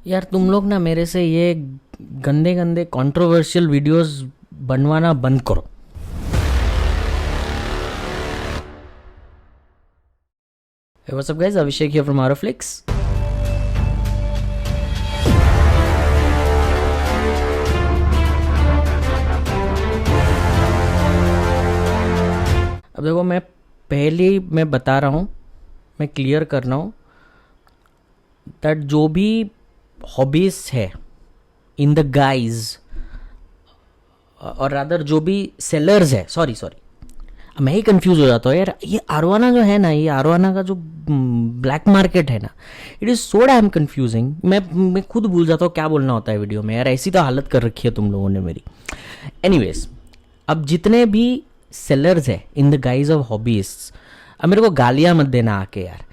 यार तुम लोग ना मेरे से ये गंदे गंदे कंट्रोवर्शियल वीडियोस बनवाना बंद करो। Hey, what's up guys? Abhishek here from Horrorflix. अब देखो, मैं बता रहा हूँ, मैं क्लियर कर रहा हूँ दैट जो भी हॉबीज है इन द गाइज, और रादर जो भी सेलर्स है, सॉरी मैं ही कंफ्यूज हो जाता हूँ यार। ये आरवाना जो है ना, ये आरवाना का जो ब्लैक मार्केट है ना, it is so damn confusing. मैं खुद भूल जाता हूँ क्या बोलना होता है वीडियो में यार। ऐसी तो हालत कर रखी है तुम लोगों ने मेरी। एनीवेज, अब जितने भी सेलर्स है in the guys of hobbies, अब मेरे को गालियाँ मत देना आके यार।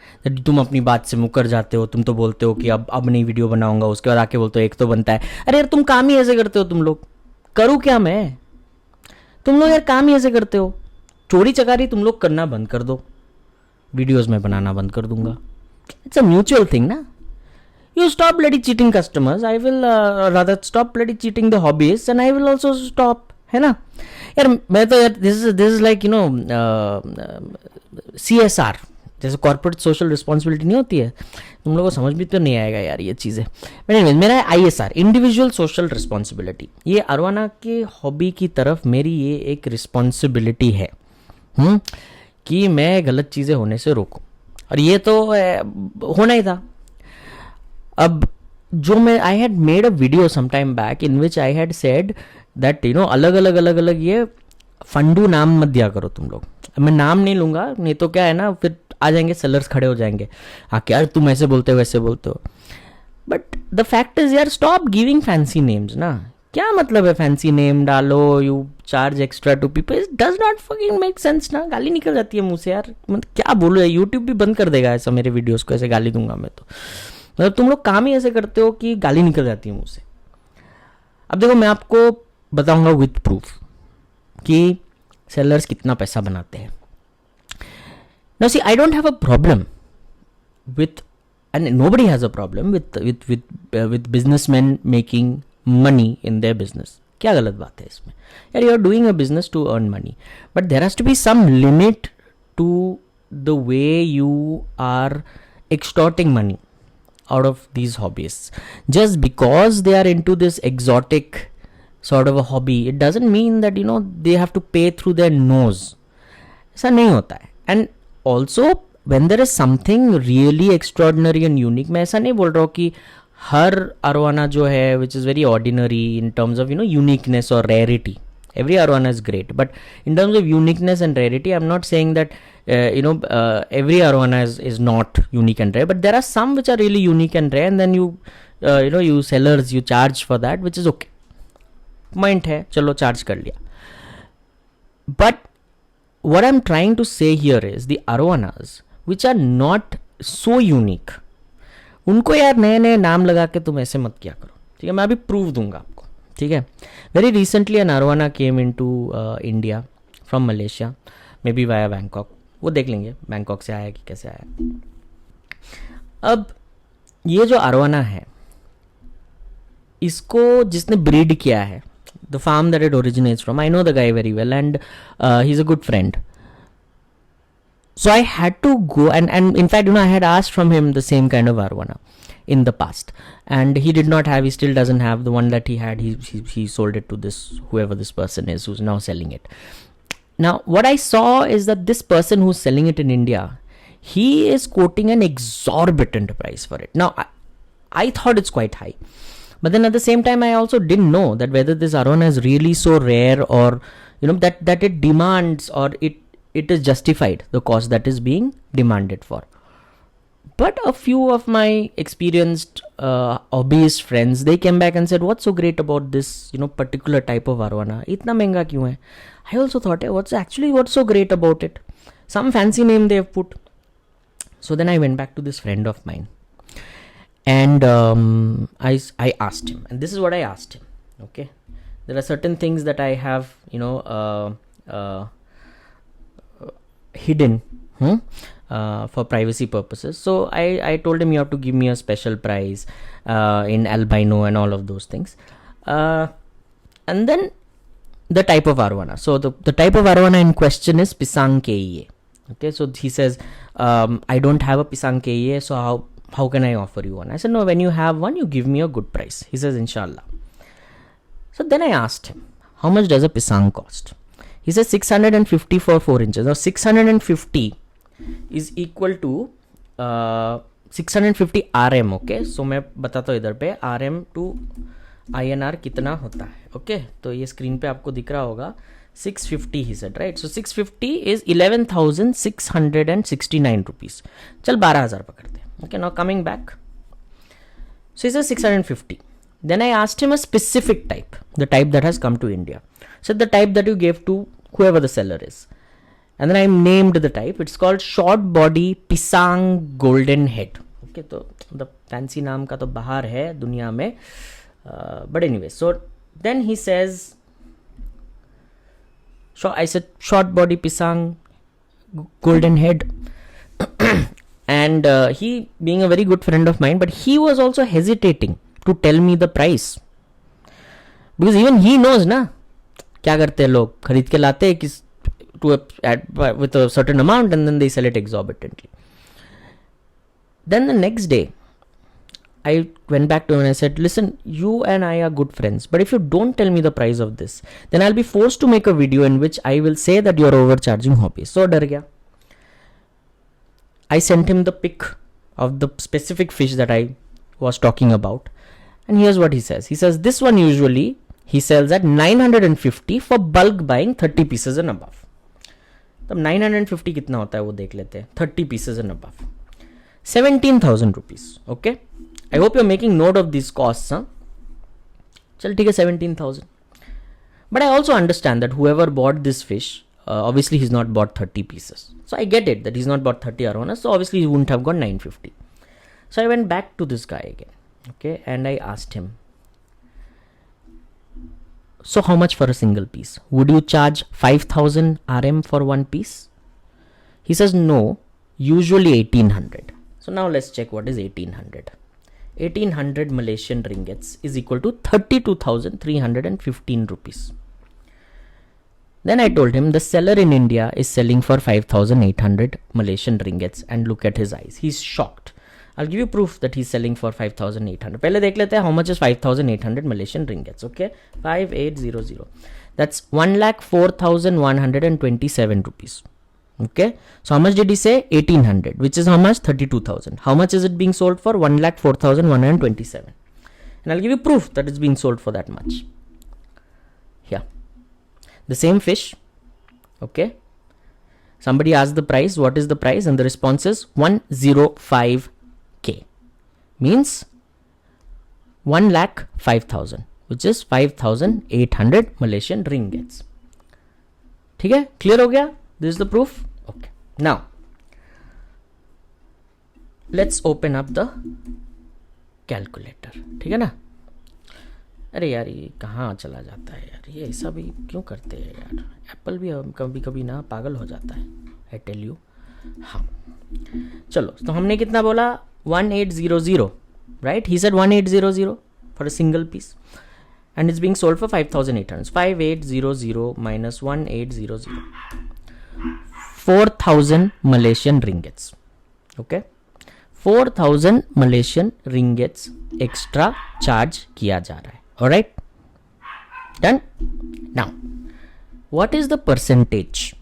तुम अपनी बात से मुकर जाते हो, तुम तो बोलते हो कि अब नहीं वीडियो बनाऊंगा, उसके बाद आके बोलते हो एक तो बनता है। अरे यार तुम काम ही ऐसे करते हो तुम लोग। करूँ क्या मैं? तुम लोग यार काम ही ऐसे करते हो। चोरी चकारी तुम लोग करना बंद कर दो, वीडियोस में बनाना बंद कर दूंगा। इट्स अ म्यूचुअल थिंग ना। You stop bloody cheating customers, I will rather stop bloody cheating the hobbies and I will also stop, है ना यार। मैं तो यार this is like you know CSR, जैसे कॉर्पोरेट सोशल रिस्पॉन्सिबिलिटी नहीं होती है, तुम लोगों को समझ भी तो नहीं आएगा यार ये चीज़ें। मेरा है ISR, इंडिविजुअल सोशल रिस्पॉन्सिबिलिटी। ये अरवाना के हॉबी की तरफ मेरी ये एक रिस्पॉन्सिबिलिटी है कि मैं गलत चीज़ें होने से रोकूं, और ये तो होना ही था। अब जो मैं I had made a video some time back in which I had said that you know अलग अलग ये फंडू नाम मत दिया करो तुम लोग। मैं नाम नहीं लूंगा, नहीं तो क्या है ना, फिर आ जाएंगे सेलर्स खड़े हो जाएंगे आके, यार तुम ऐसे बोलते हो वैसे बोलते हो। बट द फैक्ट इज यार, स्टॉप गिविंग फैंसी नेम्स ना। क्या मतलब है फैंसी नेम डालो, you charge extra to people, it does not fucking make sense ना। गाली निकल जाती है मुंह से यार, मतलब क्या बोलो, यूट्यूब भी बंद कर देगा ऐसा मेरे वीडियोस को ऐसे गाली दूंगा मैं तो। मतलब तुम लोग काम ही ऐसे करते हो कि गाली निकल जाती है मुंह से। अब देखो, मैं आपको बताऊंगा विथ प्रूफ कि सेलर्स कितना पैसा बनाते हैं। Now see, I don't have a problem with, and nobody has a problem with businessmen making money in their business. क्या गलत बात है इसमें यार? You are doing a business to earn money, but there has to be some limit to the way you are extorting money out of these hobbies. Just because they are into this exotic sort of a hobby, it doesn't mean that you know they have to pay through their nose. ऐसा नहीं होता है। And also when there is something really extraordinary and unique, मैं ऐसा नहीं बोल रहा हूँ कि हर अरवाना जो है which is very ordinary in terms of you know uniqueness or rarity, every arwana is great, but in terms of uniqueness and rarity I'm not saying that every arwana is not unique and rare, but there are some which are really unique and rare, and then you sellers you charge for that, which is okay, point है, चलो charge कर लिया। but what I'm trying to say here is the arwanas which are not so unique, उनको यार नए नए नाम लगा के तुम ऐसे मत किया करो, ठीक है? मैं अभी प्रूफ दूंगा आपको, ठीक है? Very recently an arowana came in to India from Malaysia, may be via Bangkok, वो देख लेंगे बैंकॉक से आया कि कैसे आया। अब ये जो अरवाना है, इसको जिसने ब्रीड किया है, the farm that it originates from, I know the guy very well and he is a good friend. So I had to go and in fact, you know, I had asked from him the same kind of arwana in the past, and he did not have, he still doesn't have the one that he had. He sold it to this, whoever this person is who's now selling it. Now what I saw is that this person who's selling it in India, he is quoting an exorbitant price for it. Now I thought it's quite high, but then at the same time I also didn't know that whether this arwana is really so rare, or you know that it demands, or it is justified, the cost that is being demanded for. But a few of my experienced hobbyist friends, they came back and said, what's so great about this particular type of arwana, itna महंगा क्यों है? I also thought, hey, what's so great about it? Some fancy name they have put. So then I went back to this friend of mine, and I asked him, and this is what I asked him. Okay, there are certain things that I have hidden for privacy purposes. So I told him you have to give me a special price in albino and all of those things. And then the type of arowana. So the type of arowana in question is Pisang KEA. Okay, so he says, I don't have a Pisang KEA, so how can I offer you one? I said, no, when you have one, you give me a good price. He says, Inshallah. So then I asked him, how much does a Pisang cost? He says 650 for 4 inches. Now 650 is equal to 650 RM. Okay, so मैं बताता हूँ इधर पे RM to INR कितना होता है. Okay, तो ये स्क्रीन पे आपको दिख रहा होगा 650 he said, right? So 650 is 11,669 rupees. चल 12,000 पकड़ते हैं. Okay, now coming back. So he says 650. Then I asked him a specific type, the type that has come to India. So the type that you gave to whoever the seller is. And then I named the type. It's called short body Pisang golden head. Okay, so the fancy नाम का तो बाहर है दुनिया में. But anyway, so then he says, so I said short body Pisang golden head. And he being a very good friend of mine, but he was also hesitating to tell me the price. Because even he knows ना क्या करते हैं लोग, खरीद के लाते हैं किस with a certain amount and then they sell it exorbitantly. Then the next day I went back to him and I said, listen, you and I are good friends, but if you don't tell me the price of this, then I'll be forced to make a video in which I will say that you're overcharging hobbies. So डर गया. I sent him the pic of the specific fish that I was talking about, and here's what he says. He says this one usually he sells at 950 for bulk buying 30 pieces and above. तब 950 कितना होता है वो देख लेते हैं. 30 pieces and above, 17,000 rupees. Okay, I hope you're making note of these costs. Huh? चल ठीक है 17,000. But I also understand that whoever bought this fish, obviously he's not bought 30 pieces. So I get it that he's not bought 30 arowanas. So obviously he wouldn't have got 950. So I went back to this guy again. Okay, and I asked him, so how much for a single piece? Would you charge 5,000 RM for one piece? He says no, usually 1,800. So now let's check what is 1,800. 1,800 Malaysian ringgits is equal to 32,315 rupees. Then I told him the seller in India is selling for 5,800 Malaysian ringgits, and look at his eyes. He's shocked. I'll give you proof that he's selling for 5,800. पहले देख लेते हैं how much is 5,800 Malaysian ringgits. Okay, 5800. That's 1,04,127 rupees. Okay, so how much did he say? 1,800, which is how much? 32,000. How much is it being sold for? 1,04,127. And I'll give you proof that it's being sold for that much. Yeah, the same fish. Okay, somebody asked the price. What is the price? And the response is 105K. Means 1,05,000, which is 5,800 Malaysian ringgits. ठीक है, clear हो गया? This is the proof. Okay, now let's open up the calculator. ठीक है ना? अरे यार ये कहाँ चला जाता है यार, ये ऐसा भी क्यों करते हैं यार. एप्पल भी कभी कभी ना पागल हो जाता है, आई टेल यू. हाँ चलो, तो हमने कितना बोला? 1800, right? He said 1800 for a single piece, and it's being sold for 5,800. 5800 minus 1800, 4,000 Malaysian ringgits. Okay, 4,000 Malaysian ringgits extra charge किया जा रहा है. All right, done. Now, what is the percentage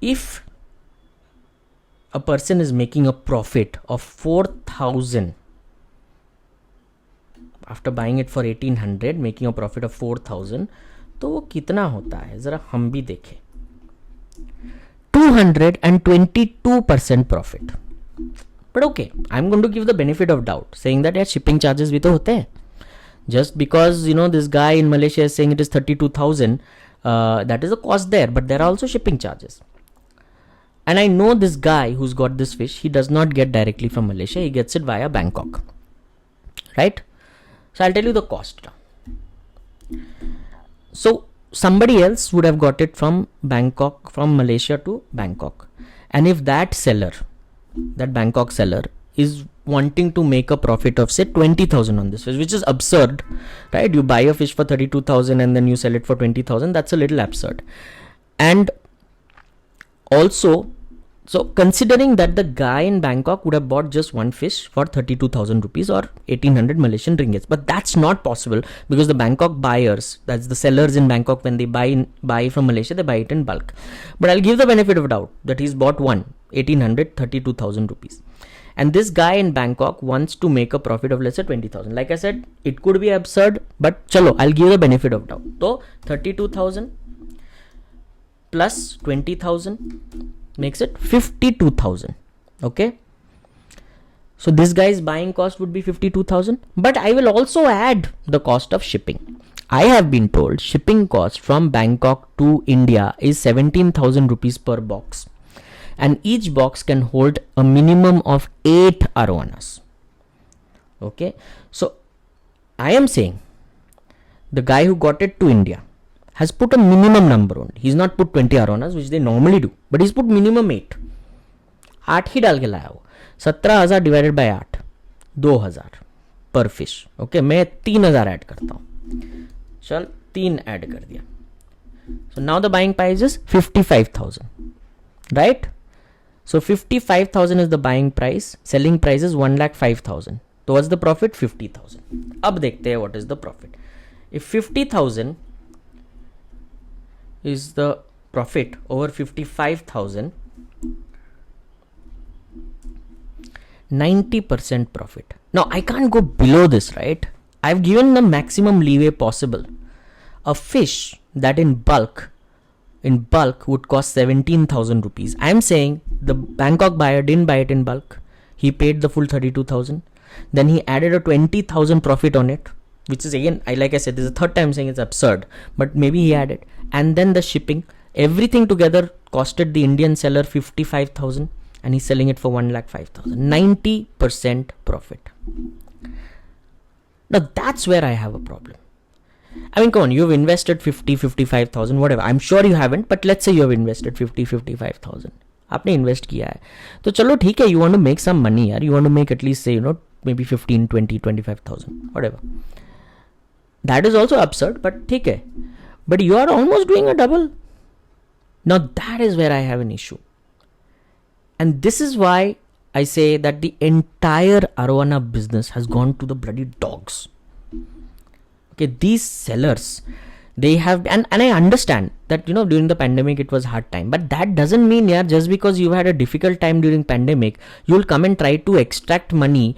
if a person is making a profit of 4,000 after buying it for 1,800, making a profit of 4,000, तो वो कितना होता है जरा हम भी देखें. 222% profit. But okay, I'm going to give the benefit of doubt, saying that यार shipping charges भी तो होते हैं. Just because you know this guy in Malaysia is saying it is 32,000, that is a cost there, but there are also shipping charges. And I know this guy who's got this fish, he does not get directly from Malaysia, he gets it via Bangkok, right? So I'll tell you the cost now. So somebody else would have got it from Bangkok, from Malaysia to Bangkok. And if that seller, that Bangkok seller, is wanting to make a profit of say 20,000 on this fish, which is absurd, right? You buy a fish for 32,000 and then you sell it for 20,000. That's a little absurd. And also, so considering that the guy in Bangkok would have bought just one fish for 32,000 rupees or 1800 Malaysian ringgits, but that's not possible because the Bangkok buyers, that's the sellers in Bangkok, when they buy from Malaysia, they buy it in bulk. But I'll give the benefit of doubt that he's bought 1800, 32,000 rupees. And this guy in Bangkok wants to make a profit of let's say 20,000. Like I said, it could be absurd, but chalo, I'll give the benefit of doubt. So 32,000 plus 20,000 makes it 52,000. Okay. So this guy's buying cost would be 52,000, but I will also add the cost of shipping. I have been told shipping cost from Bangkok to India is 17,000 rupees per box. And each box can hold a minimum of 8 arowanas. Okay. So I am saying the guy who got it to India has put a minimum number on it. He's not put 20 arowanas, which they normally do, but he's put minimum 8. 8 ही डाल के लाया वो. 17,000 divided by 8, 2,000 per fish. Okay, मैं 3,000 add करता हूँ. चल 3 add कर दिया. So now the buying price is 55,000. Right? So 55,000 is the buying price. Selling price is 1,05,000. So what's the profit? 50,000. अब देखते हैं what is the profit. If 50,000 is the profit over 55,000, 90% profit. Now I can't go below this, right? I've given the maximum leeway possible. A fish that in bulk would cost 17,000 rupees. I'm saying the Bangkok buyer didn't buy it in bulk. He paid the full 32,000. Then he added a 20,000 profit on it, which is again, like I said, this is the third time saying it's absurd, but maybe he added. And then the shipping, everything together costed the Indian seller 55,000 and he's selling it for 1,05,000. 90% profit. Now that's where I have a problem. I mean, come on, you've invested 50, 55,000, whatever. I'm sure you haven't, but let's say you have invested 50, 55,000. आपने invest किया है. तो चलो ठीक है, you want to make some money यार. You want to make at least say, maybe 15, 20, 25,000, whatever. That is also absurd, but ठीक है. But you are almost doing a double. Now that is where I have an issue. And this is why I say that the entire arowana business has gone to the bloody dogs. Okay, these sellers, they have, and I understand that, during the pandemic it was hard time, but that doesn't mean, just because you had a difficult time during pandemic, you'll come and try to extract money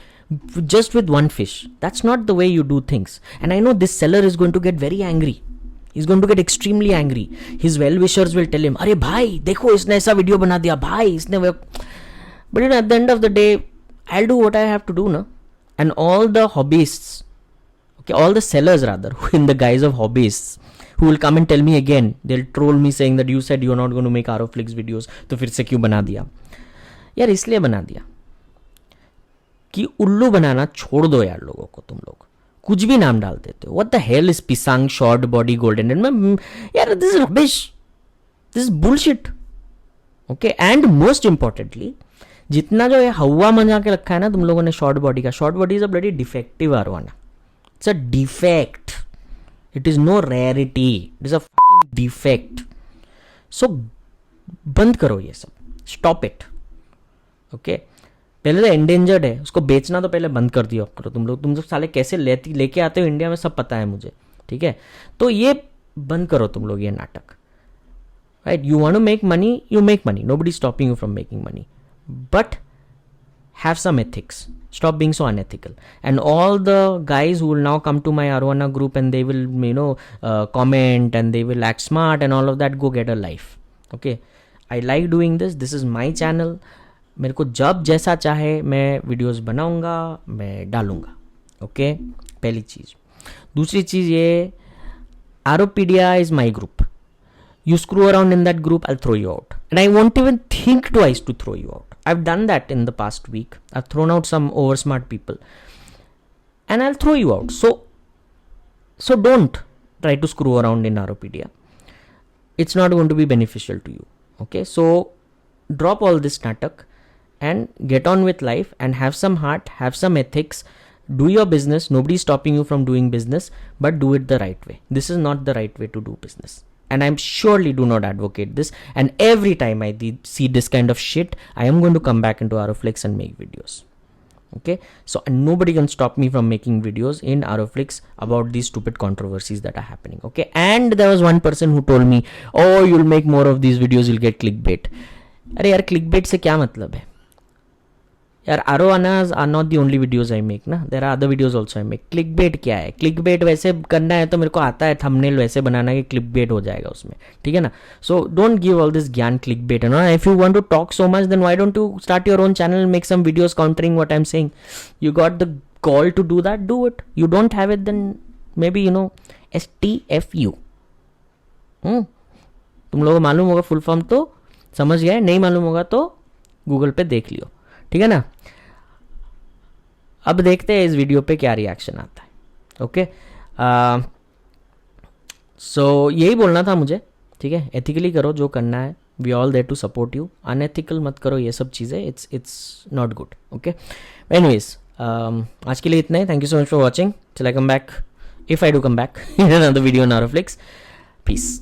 just with one fish. That's not the way you do things. And I know this seller is going to get very angry. He's going to get extremely angry. His well-wishers will tell him, "Arey bhai, dekho isne aisa video bana diya, bhai isne." But at the end of the day, I'll do what I have to do, na. And all the hobbyists, okay, all the sellers rather, in the guise of hobbyists, who will come and tell me again, they'll troll me saying that you said you're not going to make Aroflix videos, तो फिर से क्यों बना दिया? यार इसलिए बना दिया कि उल्लू बनाना छोड़ दो यार लोगों को. तुम लोग कुछ भी नाम डाल देते हो. What the hell is pisang, short body, golden? And यार this is rubbish. This is bullshit. Okay, and most importantly, जितना जो ये हवा मजा के रखा है ना तुम लोगों ने शॉर्ट बॉडी का, short body is a bloody defective आरवाना. It's a defect. It is no rarity. It is a fucking defect. So बंद करो ये सब. Stop it. Okay. पहले तो endangered है, उसको बेचना तो पहले बंद कर दिया करो तुम लोग साले कैसे लेके आते हो इंडिया में सब पता है मुझे. ठीक है, तो ये बंद करो तुम लोग ये नाटक. Right? You want to make money, you make money. Nobody is stopping you from making money. But have some ethics. Stop being so unethical. And all the guys who will now come to my Arowana group and they will, comment and they will act smart and all of that, go get a life. Okay. I like doing this. This is my channel. मेरे को जब जैसा चाहे मैं videos बनाऊंगा, मैं डालूंगा. Okay, पहली चीज़. दूसरी चीज़ ये, Aropedia is my group. You screw around in that group, I'll throw you out. And I won't even think twice to throw you out. I've done that in the past week. I've thrown out some oversmart people. And I'll throw you out. So don't try to screw around in Aropedia. it's not going to be beneficial to you. Okay, so drop all this natak and get on with life and have some heart, have some ethics, do your business. Nobody is stopping you from doing business, but do it the right way. This is not the right way to do business, and I'm surely do not advocate this. And every time I see this kind of shit, I am going to come back into Aroflix and make videos. Okay, so nobody can stop me from making videos in Aroflix about these stupid controversies that are happening. Okay, and there was one person who told me, oh, you'll make more of these videos, you'll get clickbait. अरे यार, clickbait से क्या मतलब है यार? arowanas are not the only videos I make ना, there are other videos also I make. clickbait क्या है? clickbait वैसे करना है तो मेरे को आता है thumbnail वैसे बनाना कि clickbait हो जाएगा उसमें, ठीक है ना? so don't give all this ज्ञान clickbait, and if you want to talk so much, then why don't you start your own channel and make some videos countering what I'm saying? You got the gall to do that, do it. You don't have it, then maybe STFU. तुम लोगों को मालूम होगा full form तो समझ गए, नहीं मालूम होगा तो गूगल पे देख लियो, ठीक है ना? अब देखते हैं इस वीडियो पे क्या रिएक्शन आता है. ओके, सो यही बोलना था मुझे, ठीक है? एथिकली करो जो करना है, we all there to support you. Unethical मत करो ये सब चीज़ें, it's not good. Okay, anyways आज के लिए इतना ही. Thank you so much for watching. Till I come back, if I do come back in another video on Aroflix. Piece.